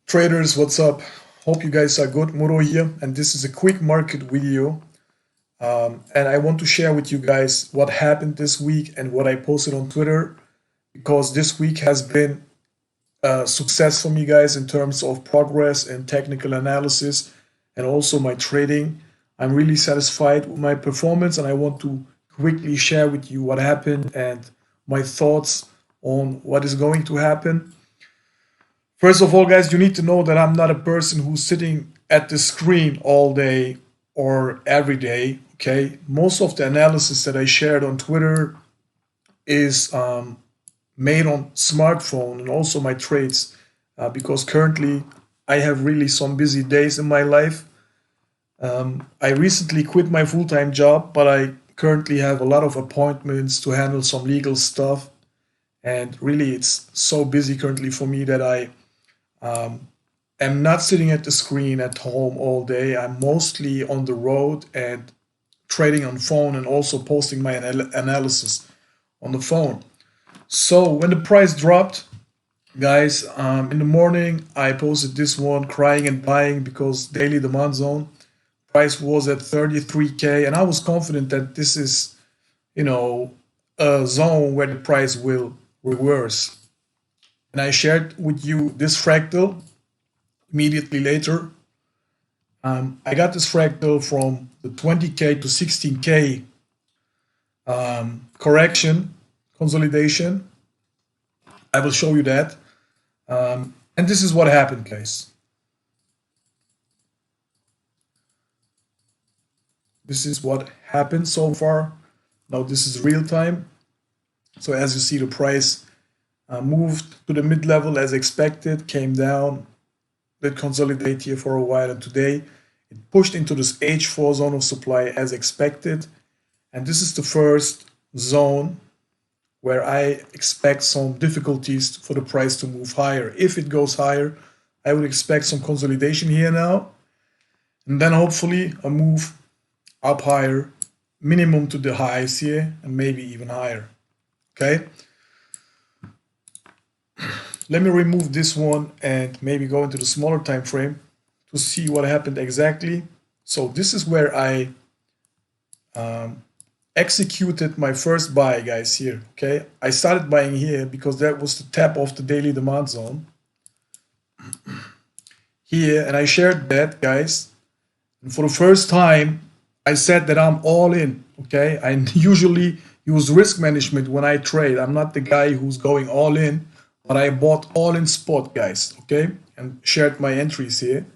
Traders, what's up? Hope you guys are good. Muro here, and this is a quick market video. And I want to share with you guys what happened this week and what I posted on Twitter because this week has been a success for me, guys, in terms of progress and technical analysis and also my trading. I'm really satisfied with my performance, and I want to quickly share with you what happened and my thoughts on what is going to happen. First of all, guys, you need to know that I'm not a person who's sitting at the screen all day or every day. Okay, most of the analysis that I shared on Twitter is made on smartphone and also my trades because currently I have really some busy days in my life. I recently quit my full-time job, but I currently have a lot of appointments to handle some legal stuff, and really it's so busy currently for me that I am not sitting at the screen at home all day. I'm mostly on the road and trading on phone and also posting my analysis on the phone. So when the price dropped, guys, in the morning I posted this one crying and buying because daily demand zone price was at 33K, and I was confident that this is, you know, a zone where the price will reverse. And I shared with you this fractal immediately later. I got this fractal from the 20K to 16K correction consolidation. I will show you that. And this is what happened, guys. This is what happened so far. Now this is real time. So as you see, the price moved to the mid-level as expected, came down, did consolidate here for a while, and today it pushed into this H4 zone of supply as expected. And this is the first zone where I expect some difficulties for the price to move higher. If it goes higher, I would expect some consolidation here now, and then hopefully a move up higher, minimum to the highs here, and maybe even higher. Okay. Let me remove this one and maybe go into the smaller time frame to see what happened exactly. So this is where I executed my first buy, guys, here. Okay, I started buying here because that was the tap of the daily demand zone here, and I shared that, guys. And for the first time, I said that I'm all in. Okay, I usually use risk management when I trade. I'm not the guy who's going all in, but I bought all in spot, guys. Okay, and shared my entries here.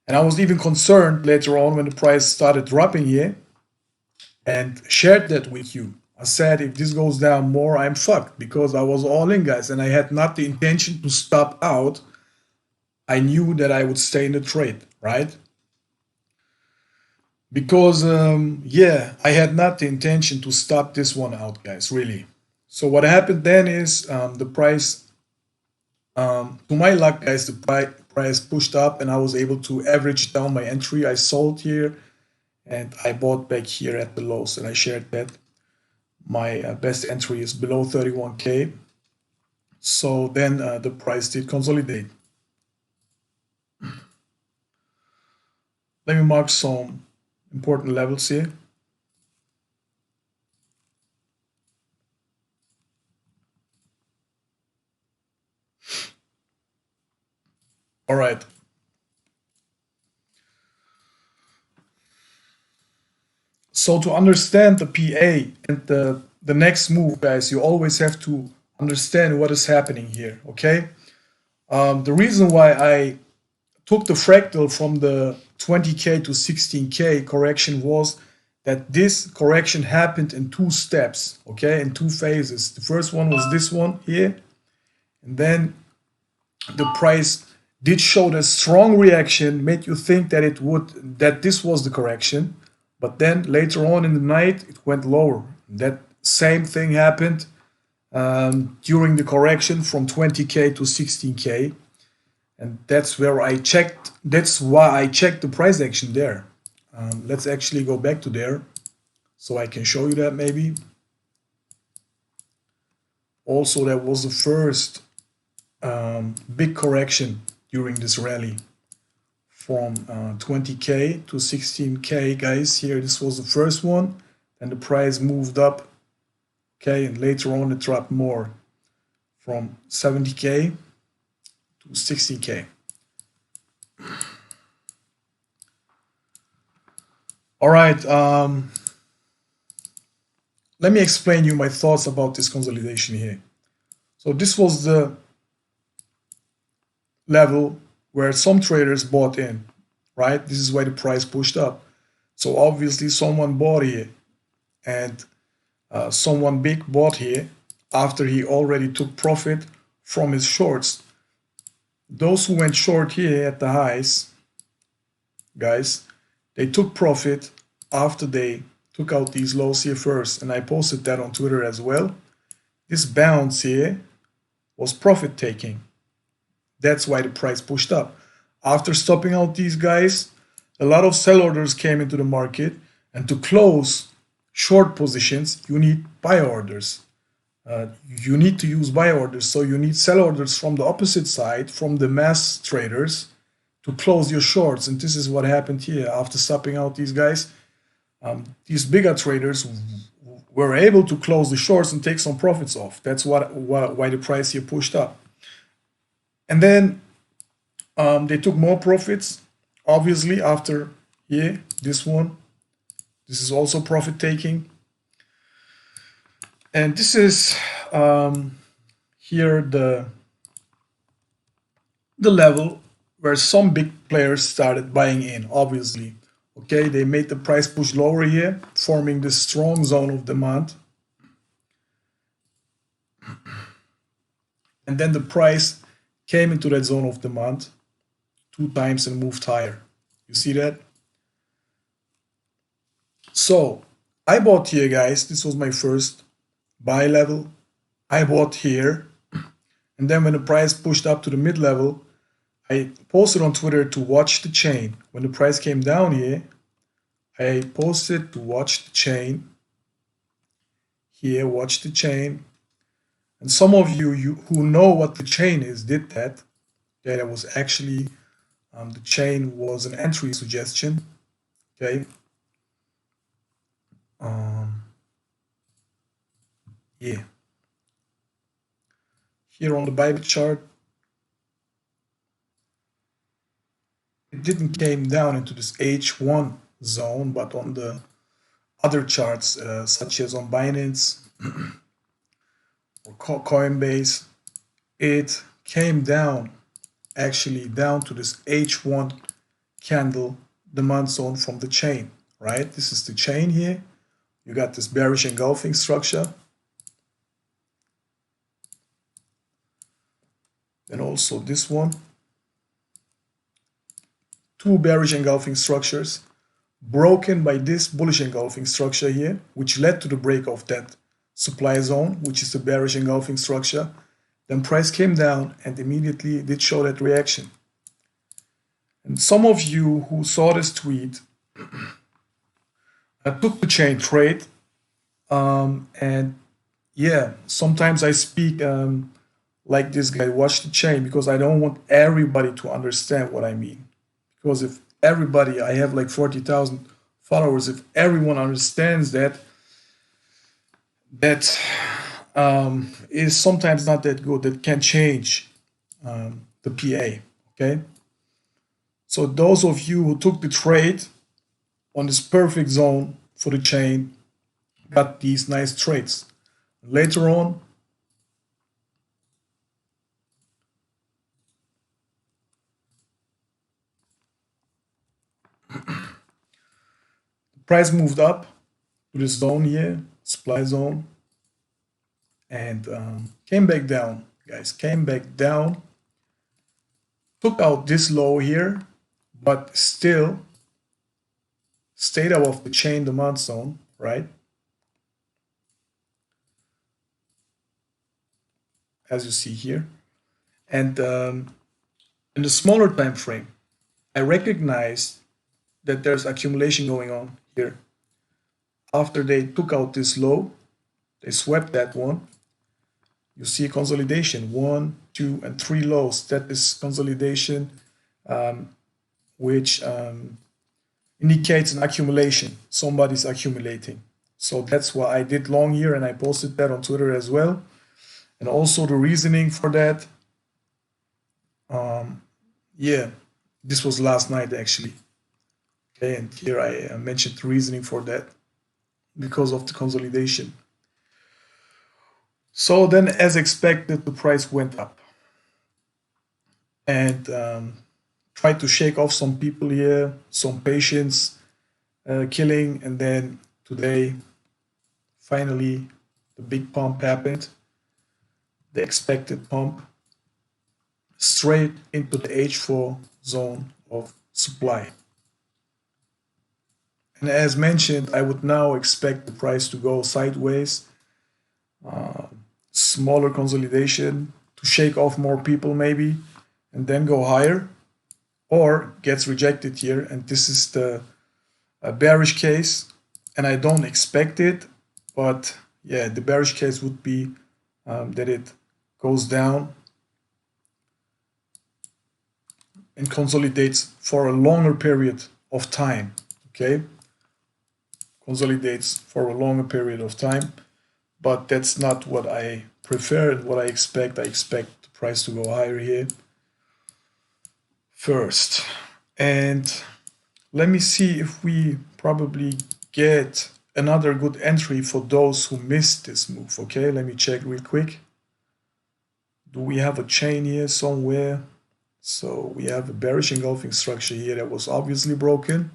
And I was even concerned later on when the price started dropping here and shared that with you. I said if this goes down more, I'm fucked because I was all in, guys, and I had not the intention to stop out. I knew that I would stay in the trade, right? Because yeah, I had not the intention to stop this one out, guys, really. So what happened then is the price, to my luck, guys, the price pushed up and I was able to average down my entry. I sold here and I bought back here at the lows, and I shared that my best entry is below 31K. So then the price did consolidate. Let me mark some important levels here. All right. So to understand the PA and the next move, guys, you always have to understand what is happening here, okay? The reason why I took the fractal from the 20K to 16K correction was that this correction happened in two steps, okay, in two phases. The first one was this one here, and then the price did show a strong reaction, made you think that that this was the correction, but then later on in the night it went lower. That same thing happened during the correction from 20K to 16K, and that's where I checked. That's why I checked the price action there. Let's actually go back to there so I can show you that maybe. Also, that was the first big correction during this rally from 20k to 16k, guys. Here, this was the first one, and the price moved up, okay, and later on it dropped more from 70k to 60k. All right, let me explain you my thoughts about this consolidation here. So this was the level where some traders bought in, right? This is why the price pushed up. So obviously someone bought here, and someone big bought here after he already took profit from his shorts. Those who went short here at the highs, guys, they took profit after they took out these lows here first, and I posted that on Twitter as well. This bounce here was profit taking. That's why the price pushed up. After stopping out these guys, a lot of sell orders came into the market, and to close short positions, you need buy orders. You need to use buy orders, so you need sell orders from the opposite side, from the mass traders, to close your shorts. And this is what happened here. After stopping out these guys, these bigger traders were able to close the shorts and take some profits off. That's why the price here pushed up. And then they took more profits, obviously, after here, this one. This is also profit taking. And this is here the level where some big players started buying in, obviously. Okay, they made the price push lower here, forming this strong zone of demand. And then the price came into that zone of demand 2 times and moved higher. You see that? So I bought here, guys. This was my first buy level. I bought here. And then when the price pushed up to the mid level, I posted on Twitter to watch the chain. When the price came down here, I posted to watch the chain. Here, watch the chain. And some of you who know what the chain is did that. Yeah, that was actually, the chain was an entry suggestion. Okay. Yeah. Here on the Bybit chart, it didn't came down into this H1 zone, but on the other charts, such as on Binance or Coinbase, it came down, actually down to this H1 candle demand zone from the chain, right? This is the chain here. You got this bearish engulfing structure. And also this one. 2 bearish engulfing structures broken by this bullish engulfing structure here, which led to the break of that supply zone, which is the bearish engulfing structure. Then price came down and immediately did show that reaction. And some of you who saw this tweet took the chain trade. And yeah, sometimes I speak like this guy, watch the chain, because I don't want everybody to understand what I mean. Because if everybody, I have like 40,000 followers, if everyone understands that, is sometimes not that good. That can change the PA, okay? So those of you who took the trade on this perfect zone for the chain got these nice trades. Later on, the price moved up to this zone here, supply zone, and came back down, guys, came back down, took out this low here, but still stayed above the chain demand zone, right? As you see here. And in the smaller time frame, I recognized that there's accumulation going on here. After they took out this low, they swept that one. You see consolidation, 1, 2, and 3 lows. That is consolidation, which indicates an accumulation. Somebody's accumulating. So that's why I did long here, and I posted that on Twitter as well. And also the reasoning for that. Yeah, this was last night actually. Okay, and here I mentioned the reasoning for that because of the consolidation. So then, as expected, the price went up and tried to shake off some people here, some patience killing, and then today, finally, the big pump happened, the expected pump, straight into the H4 zone of supply. And as mentioned, I would now expect the price to go sideways, smaller consolidation to shake off more people maybe, and then go higher, or gets rejected here. And this is the bearish case, and I don't expect it, but yeah, the bearish case would be that it goes down and consolidates for a longer period of time. Okay, consolidates for a longer period of time, but that's not what I prefer and what I expect. I expect the price to go higher here first. And let me see if we probably get another good entry for those who missed this move. Okay, let me check real quick. Do we have a chain here somewhere? So we have a bearish engulfing structure here that was obviously broken.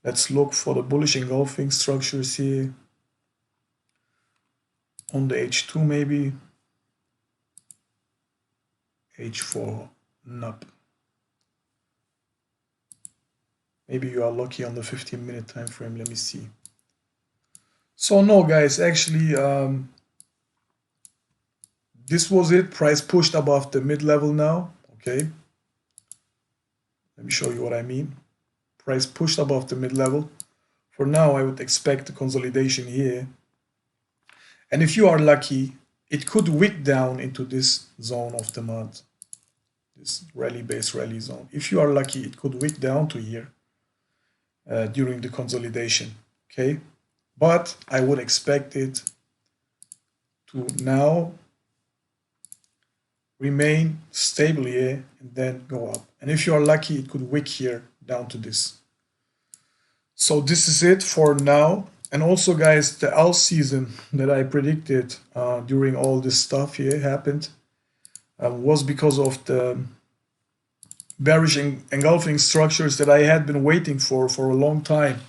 Let's look for the bullish engulfing structures here on the H2 maybe. H4, nope. Maybe you are lucky on the 15-minute time frame. Let me see. So no, guys, actually, this was it. Price pushed above the mid-level now. Okay. Let me show you what I mean. Price pushed above the mid-level. For now, I would expect a consolidation here. And if you are lucky, it could wick down into this zone of the month, this rally-based rally zone. If you are lucky, it could wick down to here during the consolidation. Okay, but I would expect it to now remain stable here and then go up. And if you are lucky, it could wick here down to this. So this is it for now. And also, guys, the alt season that I predicted during all this stuff here happened was because of the bearish engulfing structures that I had been waiting for a long time.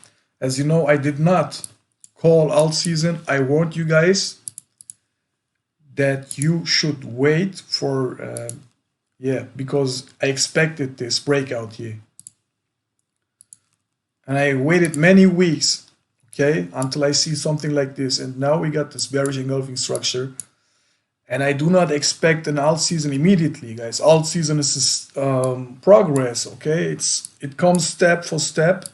As you know, I did not call alt season. I warned you guys that you should wait for, because I expected this breakout here. And I waited many weeks, okay, until I see something like this. And now we got this bearish engulfing structure. And I do not expect an alt season immediately, guys. Alt season is progress, okay? It comes step for step.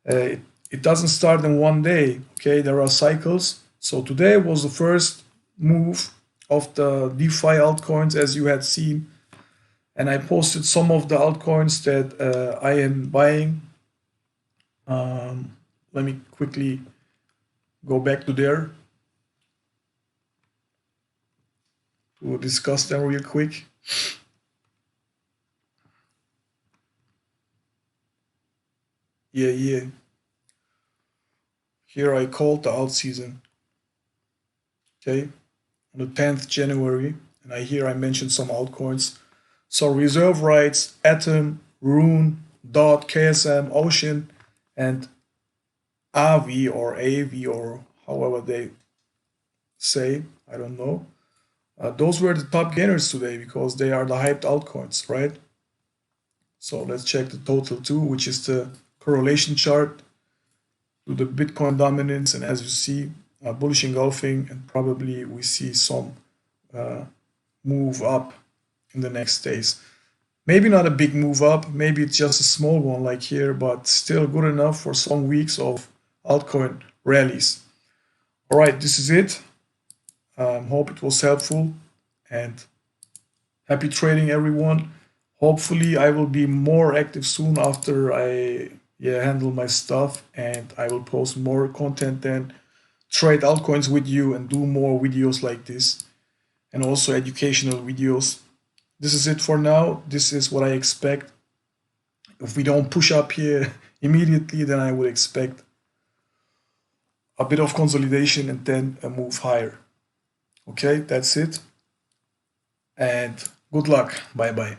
It doesn't start in one day, okay? There are cycles. So today was the first move of the DeFi altcoins, as you had seen. And I posted some of the altcoins that I am buying. Let me quickly go back to there to discuss them real quick. Yeah. Here I called the alt season. Okay, on the 10th January, and I mentioned some altcoins. So reserve rights, Atom, Rune, Dot, KSM, Ocean, and AVI or AV or however they say, I don't know. Those were the top gainers today because they are the hyped altcoins, right? So let's check the total too, which is the correlation chart to the Bitcoin dominance. And as you see, bullish engulfing, and probably we see some move up in the next days. Maybe not a big move up, maybe it's just a small one like here, but still good enough for some weeks of altcoin rallies. All right, this is it. Hope it was helpful, and happy trading, everyone. Hopefully, I will be more active soon after I handle my stuff, and I will post more content then, trade altcoins with you, and do more videos like this, and also educational videos. This is it for now. This is what I expect. If we don't push up here immediately, then I would expect a bit of consolidation and then a move higher. Okay, that's it. And good luck. Bye bye.